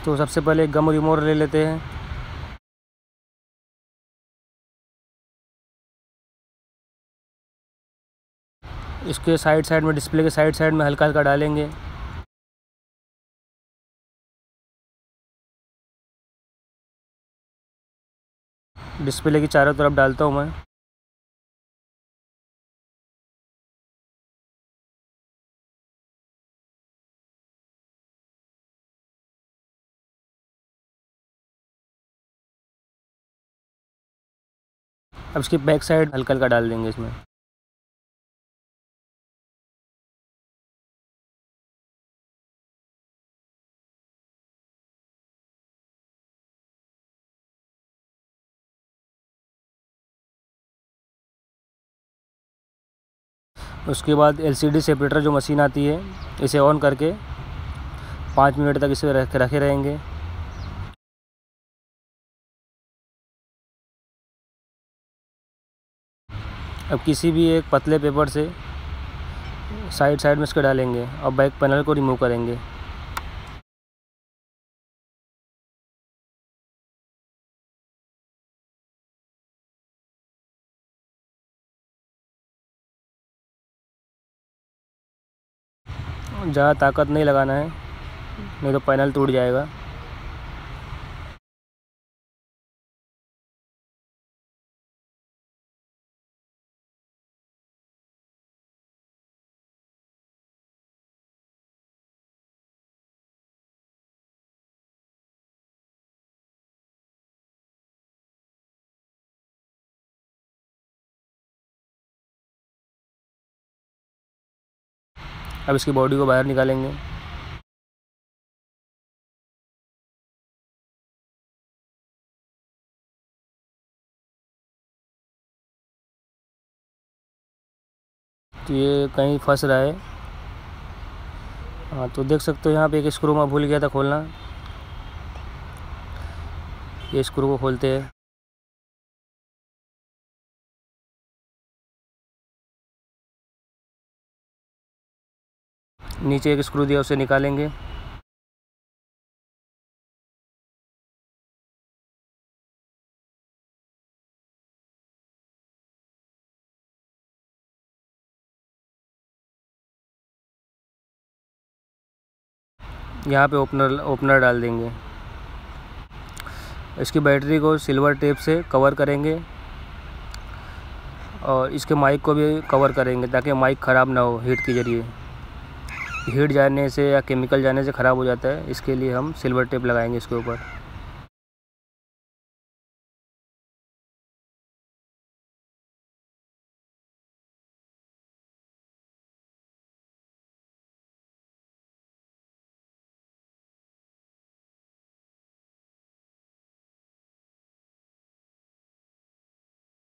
तो सबसे पहले एक गम रिमूवर ले लेते हैं। इसके साइड साइड में, डिस्प्ले के साइड साइड में हल्का हल्का डालेंगे। डिस्प्ले की चारों तरफ डालता हूँ मैं। अब इसकी बैक साइड हल्का हल्का डाल देंगे इसमें। उसके बाद LCD सेपरेटर जो मशीन आती है, इसे ऑन करके 5 मिनट तक इसे रखे रहेंगे। अब किसी भी एक पतले पेपर से साइड साइड में इसके डालेंगे और बैक पैनल को रिमूव करेंगे। ज़्यादा ताकत नहीं लगाना है, नहीं तो पैनल टूट जाएगा। अब इसकी बॉडी को बाहर निकालेंगे। तो ये कहीं फंस रहा है। हाँ, तो देख सकते हो यहाँ पे एक स्क्रू मैं भूल गया था खोलना। ये स्क्रू को खोलते हैं। नीचे एक स्क्रू दिया, उसे निकालेंगे। यहाँ पे ओपनर डाल देंगे। इसकी बैटरी को सिल्वर टेप से कवर करेंगे और इसके माइक को भी कवर करेंगे ताकि माइक ख़राब ना हो हीट के ज़रिए। हीट जाने से या केमिकल जाने से ख़राब हो जाता है, इसके लिए हम सिल्वर टेप लगाएंगे इसके ऊपर।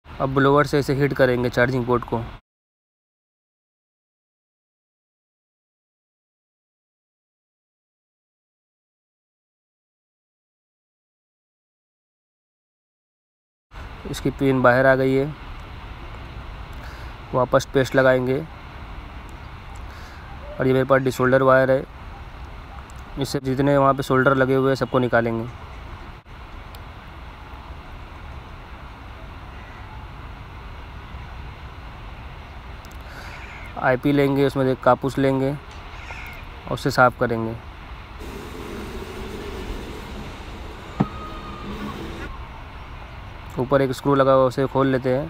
अब ब्लोअर से इसे हीट करेंगे चार्जिंग पोर्ट को। इसकी पिन बाहर आ गई है। वापस पेस्ट लगाएंगे और ये मेरे पास डिसोल्डर वायर है, इससे जितने वहाँ पे सोल्डर लगे हुए हैं सबको निकालेंगे। IP लेंगे, उसमें एक कापूस लेंगे और उसे साफ़ करेंगे। ऊपर एक स्क्रू लगा हुआ, उसे खोल लेते हैं।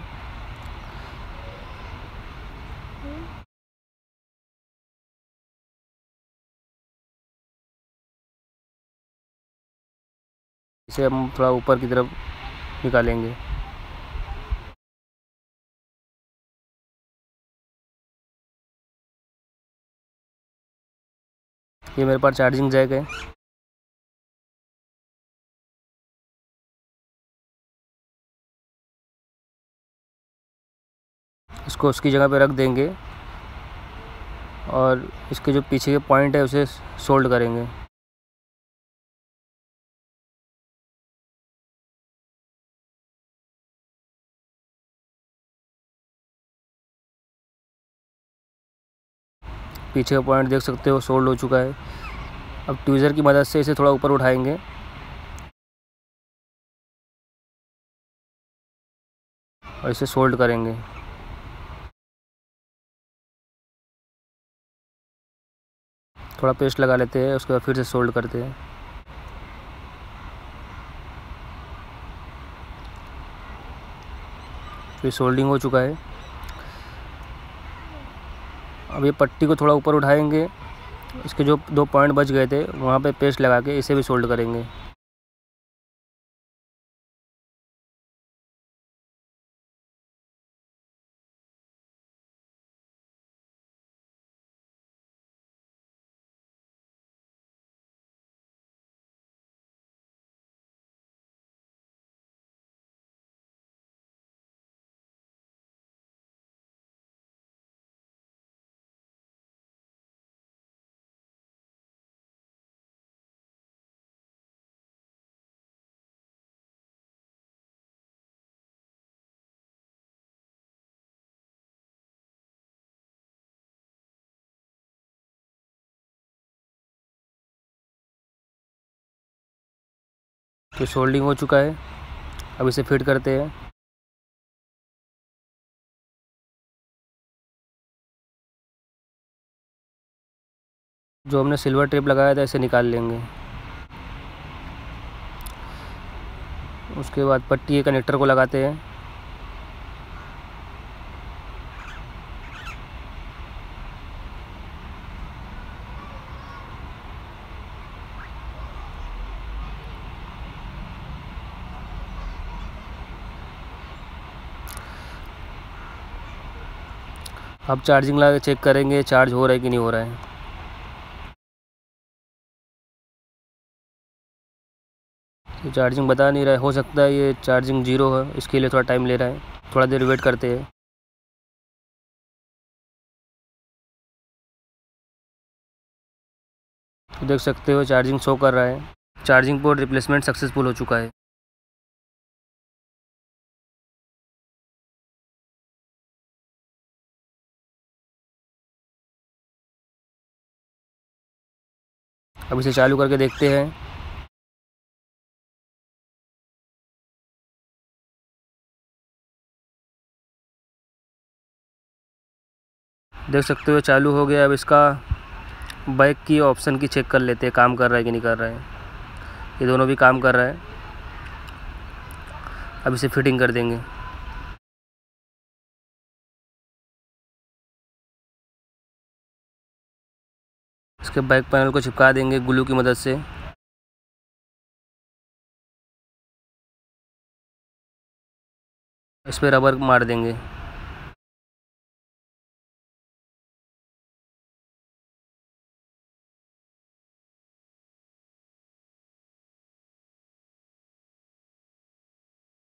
इसे हम थोड़ा ऊपर की तरफ निकालेंगे। ये मेरे पास चार्जिंग जैक है। इसको उसकी जगह पे रख देंगे और इसके जो पीछे के पॉइंट है उसे सोल्ड करेंगे। पीछे का पॉइंट देख सकते हो सोल्ड हो चुका है। अब ट्वीज़र की मदद से इसे थोड़ा ऊपर उठाएंगे और इसे सोल्ड करेंगे। थोड़ा पेस्ट लगा लेते हैं, उसके बाद फिर से सोल्ड करते हैं। फिर सोल्डिंग हो चुका है। अब ये पट्टी को थोड़ा ऊपर उठाएंगे, इसके जो 2 पॉइंट बच गए थे वहाँ पे पेस्ट लगा के इसे भी सोल्ड करेंगे। तो सोल्डिंग हो चुका है। अब इसे फिट करते हैं। जो हमने सिल्वर टेप लगाया था इसे निकाल लेंगे। उसके बाद पट्टी के कनेक्टर को लगाते हैं। अब चार्जिंग लगा के चेक करेंगे चार्ज हो रहा है कि नहीं हो रहा है। तो चार्जिंग बता नहीं रहा है, हो सकता है ये चार्जिंग 0 है, इसके लिए थोड़ा टाइम ले रहा है। थोड़ा देर वेट करते हैं। तो देख सकते हो चार्जिंग शो कर रहा है। चार्जिंग पोर्ट रिप्लेसमेंट सक्सेसफुल हो चुका है। अब इसे चालू करके देखते हैं। देख सकते हो चालू हो गया। अब इसका बैक की ऑप्शन की चेक कर लेते हैं, काम कर रहा है कि नहीं कर रहा है। ये दोनों भी काम कर रहा है। अब इसे फिटिंग कर देंगे। इसके बैक पैनल को चिपका देंगे ग्लू की मदद से। इस पर रबर मार देंगे।